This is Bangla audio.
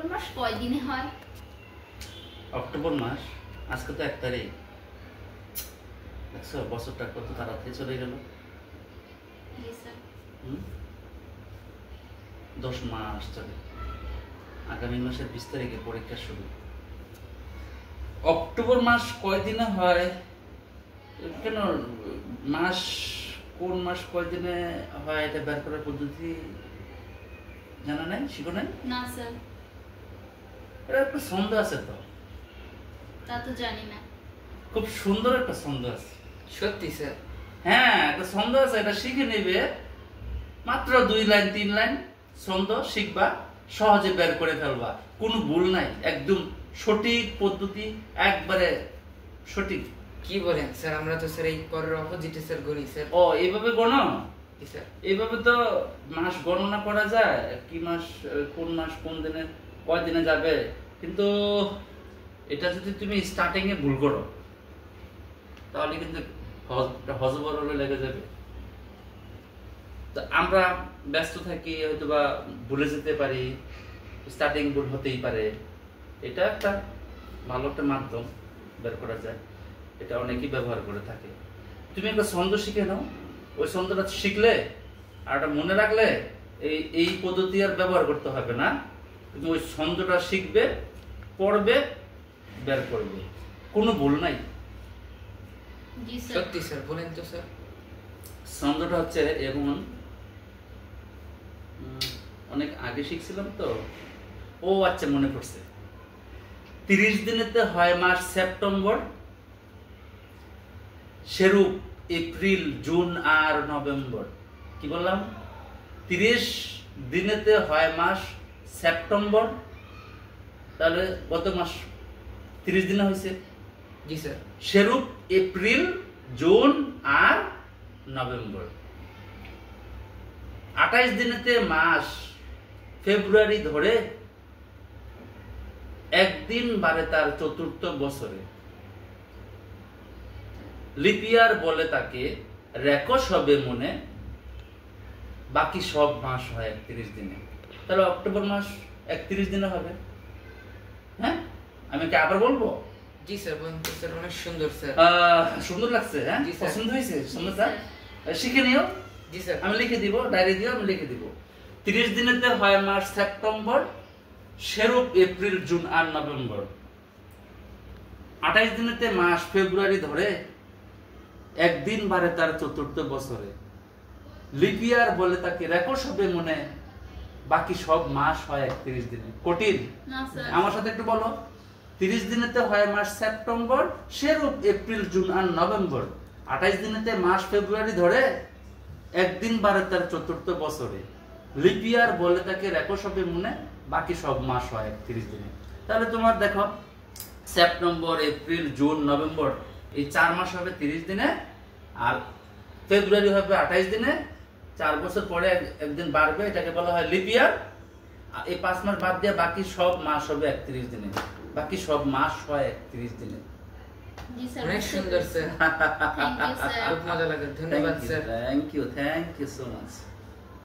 অক্টোবর মাস কয় দিনে হয়? অক্টোবর মাস আজকে তো 1 তারিখ। দেখছো বছরটা কত তাড়াতাড়ি চলে গেল। জি স্যার। 10 মাস চলে। আগামী মাসের 20 তারিখে পরীক্ষা শুরু। অক্টোবর মাস কয় দিনে হয়? কেন মাস কোন মাস কয় দিনে হয় এটা বের করার পদ্ধতি জানা নাই, শিখো নাই? না স্যার। এটা একটা ছন্দ আছে তো। তা তো জানি না। খুব সুন্দর একটা ছন্দ আছে। সত্যি স্যার? হ্যাঁ, একটা ছন্দ আছে, এটা শিখে নেবে। মাত্র 2 লাইন 3 লাইন ছন্দ শিখবা, সহজে বের করে ফেলবা, কোনো ভুল নাই, একদম সঠিক পদ্ধতি, একবারে সঠিক। কি বলেন স্যার? আমরা তো স্যার এই পরের অপোজিটে স্যার গণি স্যার। ও এইভাবে গণো? জি স্যার। এইভাবে তো মাস গণনা করা যায়, কি মাস কোন মাস কোন দিনে কয় দিনে যাবে, কিন্তু এটা যদি তুমি স্টার্টিং এ ভুল করো তাহলে কিন্তু হজবরলে লেগে যাবে। তো আমরা ব্যস্ত থাকি, হয়তো বা ভুলে যেতে পারি, স্টার্টিং ভুল হতেই পারে। এটা একটা ভালো একটা মাধ্যম বের করা যায়, এটা অনেকেই ব্যবহার করে থাকে। তুমি একটা ছন্দ শিখে নাও, ওই ছন্দটা শিখলে আর এটা মনে রাখলে এই পদ্ধতি আর ব্যবহার করতে হবে না। তুমি ওই ছন্দটা শিখবে, পড়বে, বের করবে, কোনো ভুল নাই। জি স্যার। সত্যি স্যার? বলেন তো স্যার। ছন্দটা হচ্ছে এমন, অনেক আগে শিখছিলাম তো। ও আচ্ছা, মনে পড়ছে। 30 দিনেতে হয় মাস সেপ্টেম্বর, সেরূপ এপ্রিল জুন আর নভেম্বর। কি বললাম? 30 দিনেতে হয় মাস সেপ্টেম্বর, তাহলে কত মাস 30 দিনে হয়েছে? জি স্যার। সেরূপ এপ্রিল জুন আর নভেম্বর। 28 দিনেতে মাস ফেব্রুয়ারি ধরে একদিন বারে তার চতুর্থ বছরে। লিপিয়ার বলে তাকে, রেকর্ড হবে মনে, বাকি সব মাস হয় 31 দিনে। তাহলে অক্টোবর মাস 31 দিনে হবে। হ্যাঁ, আমি কি আবার বলবো? জি স্যার, বলেন তো স্যার। অনেক সুন্দর স্যার। সুন্দর লাগছে? হ্যাঁ, জি স্যার। পছন্দ হয়েছে সুন্দরটা? শিখে নিও। জি স্যার। আমি লিখে দিব, ডায়েরি দিও, আমি লিখে দিব। 30 দিনেতে হয় মাস সেপ্টেম্বর, সেরূপ এপ্রিল জুন আর নভেম্বর। 28 দিনেতে মাস ফেব্রুয়ারি ধরে একদিন বারে তার চতুর্থ বছরে। লিপিয়ার বলে তাকে, রেকর্ড হবে মনে, বাকি সব মাস হয় 31 দিনে। কঠিন? না স্যার। আমার সাথে একটু বলো। 30 দিনেতে হয় মাস সেপ্টেম্বর, সেরূপ এপ্রিল জুন আর নভেম্বর। 28 দিনেতে মাস ফেব্রুয়ারি ধরে একদিন বারে তার চতুর্থ বছরে। লিপিয়ার বলে তাকে, রেকর্ড হবে মনে, বাকি সব মাস হয় 31 দিনে। তাহলে তোমার দেখো, সেপ্টেম্বর এপ্রিল জুন নভেম্বর এই 4 মাস হবে 30 দিনে, আর ফেব্রুয়ারি হবে 28 দিনে। 4 বছর পরে একদিন বাড়বে, এটাকে বলা হয় লিপিয়ার। এই 5 মাস বাদ দিয়ে বাকি সব মাস হবে 31 দিনে। বাকি সব মাস হয় 31 দিনে। জি স্যার। অনেক সুন্দর স্যার। Thank you sir. খুব মজা লাগে। ধন্যবাদ sir. Thank you so much.